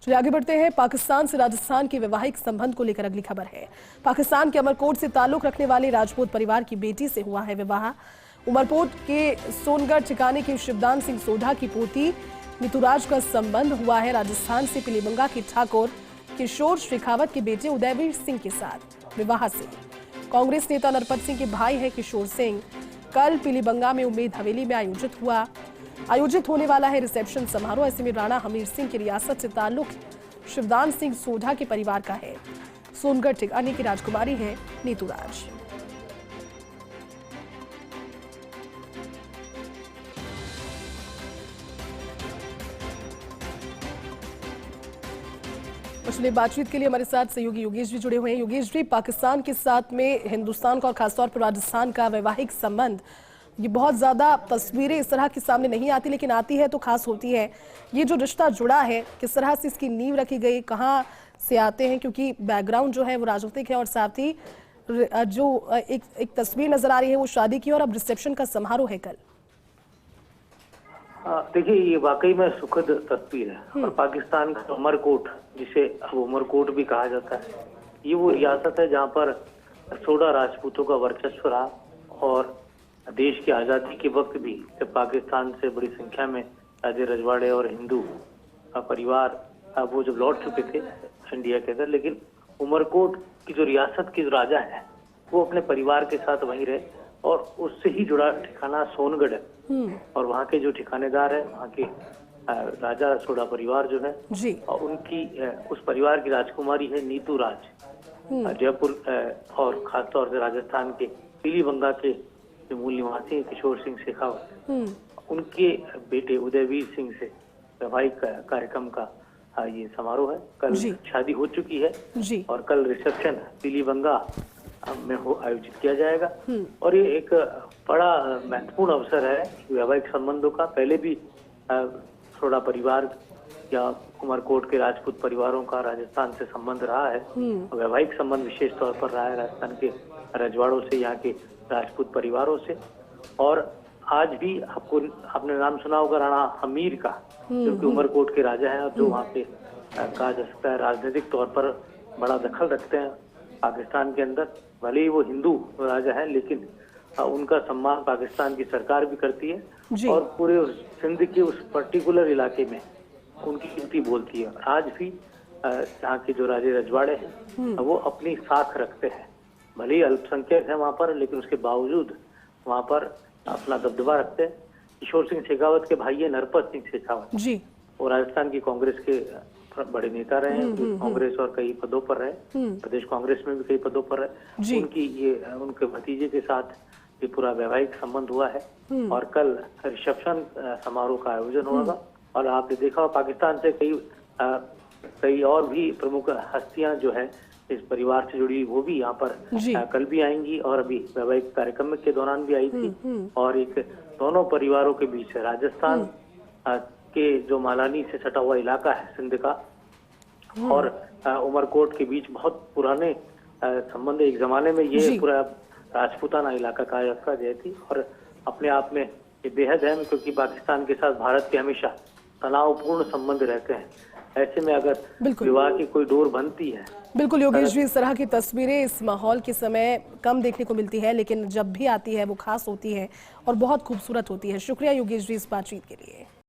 चलिए आगे बढ़ते हैं। पाकिस्तान से राजस्थान के वैवाहिक संबंध को लेकर अगली खबर है। पाकिस्तान के अमरकोट से ताल्लुक रखने वाले राजपूत परिवार की बेटी से हुआ है विवाह। उमरकोट के सोनगढ़ ठिकाने के शिवदान सिंह सोढ़ा की पोती नीतूराज का संबंध हुआ है राजस्थान से पीलीबंगा के ठाकुर किशोर शेखावत के बेटे उदयवीर सिंह के साथ विवाह से। कांग्रेस नेता नरपत सिंह के भाई है किशोर सिंह। कल पीलीबंगा में उम्मेद हवेली में आयोजित होने वाला है रिसेप्शन समारोह। ऐसे में राणा हमीर सिंह की रियासत से ताल्लुक शिवदान सिंह सोढ़ा के परिवार का है। सोनगढ़ ठिकाने की राजकुमारी है नीतूराज। पिछले बातचीत के लिए हमारे साथ सहयोगी योगेश जी जुड़े हुए हैं। योगेश जी, पाकिस्तान के साथ में हिंदुस्तान का और खासतौर पर राजस्थान का वैवाहिक संबंध, ये बहुत ज्यादा तस्वीरें इस तरह के सामने नहीं आती, लेकिन आती है तो खास होती है। ये जो रिश्ता जुड़ा है, किस तरह से इसकी नींव रखी गई, कहाँ से आते हैं, क्योंकि बैकग्राउंड जो है वो राजनीतिक है और साथ ही जो एक तस्वीर नजर आ रही है वो शादी की और अब रिसेप्शन का समारोह है कल। देखिए, ये वाकई में सुखद तस्वीर है। और पाकिस्तान का उमरकोट, जिसे अब उमरकोट भी कहा जाता है, ये वो रियासत है जहाँ पर सोढ़ा राजपूतों का वर्चस्व रहा। और देश की आज़ादी के वक्त भी जब पाकिस्तान से बड़ी संख्या में राजे रजवाड़े और हिंदू परिवार वो जब लौट चुके थे इंडिया के अंदर, लेकिन उमरकोट की जो रियासत के जो राजा है वो अपने परिवार के साथ वहीं रहे और उससे ही जुड़ा ठिकाना सोनगढ़ है। और वहाँ के जो ठिकानेदार है, वहाँ के राजा सोढ़ा परिवार जो है जी, और उनकी उस परिवार की राजकुमारी है नीतूराज। जयपुर और खासतौर से राजस्थान के पीलीबंगा के जो मूल निवासी है किशोर सिंह शेखावत, उनके बेटे उदयवीर सिंह से वैवाहिक कार्यक्रम का ये समारोह है। कल शादी हो चुकी है जी, और कल रिसेप्शन पीलीबंगा में आयोजित किया जाएगा। और ये एक बड़ा महत्वपूर्ण अवसर है वैवाहिक संबंधों का। पहले भी सोढ़ा परिवार या उमरकोट के राजपूत परिवारों का राजस्थान से संबंध रहा है। वैवाहिक संबंध विशेष तौर पर रहा है राजस्थान के रजवाड़ों से, यहाँ के राजपूत परिवारों से। और आज भी आपने नाम सुना होगा राणा हमीर का, जो कि उमरकोट के राजा हैं और जो वहाँ पे कहा जा सकता है राजनीतिक तौर पर बड़ा दखल रखते हैं पाकिस्तान के अंदर। भले ही वो हिंदू राजा है, लेकिन उनका सम्मान पाकिस्तान की सरकार भी करती है और पूरे सिंध के उस पर्टिकुलर इलाके में उनकी कीमती बोलती है। आज भी यहाँ के जो राजे रजवाड़े हैं वो अपनी साख रखते हैं। भले ही अल्पसंख्यक है वहाँ पर, लेकिन उसके बावजूद वहाँ पर अपना दबदबा रखते हैं। किशोर सिंह शेखावत के भाई है नरपत सिंह शेखावत जी, वो राजस्थान की कांग्रेस के बड़े नेता रहे हैं। कांग्रेस और कई पदों पर रहे, प्रदेश कांग्रेस में भी कई पदों पर रहे। उनके भतीजे के साथ ये पूरा वैवाहिक संबंध हुआ है और कल रिसेप्शन समारोह का आयोजन होगा। और आपने देखा पाकिस्तान से कई और भी प्रमुख हस्तियां जो है इस परिवार से जुड़ी, वो भी यहाँ पर कल भी आएंगी और अभी वैवाहिक कार्यक्रम के दौरान भी आई थी। और एक दोनों परिवारों के बीच राजस्थान के जो मालानी से सटा हुआ इलाका है सिंध का और उमरकोट के बीच बहुत पुराने संबंध। एक जमाने में ये पूरा राजपूताना इलाका कहा जाता थी और अपने आप में ये बेहद अहम, क्योंकि पाकिस्तान के साथ भारत के हमेशा तनावपूर्ण संबंध रहते हैं। ऐसे में अगर विवाह की कोई डोर बनती है। बिल्कुल योगेश जी, इस तरह की तस्वीरें इस माहौल के समय कम देखने को मिलती है, लेकिन जब भी आती है वो खास होती है और बहुत खूबसूरत होती है। शुक्रिया योगेश जी इस बातचीत के लिए।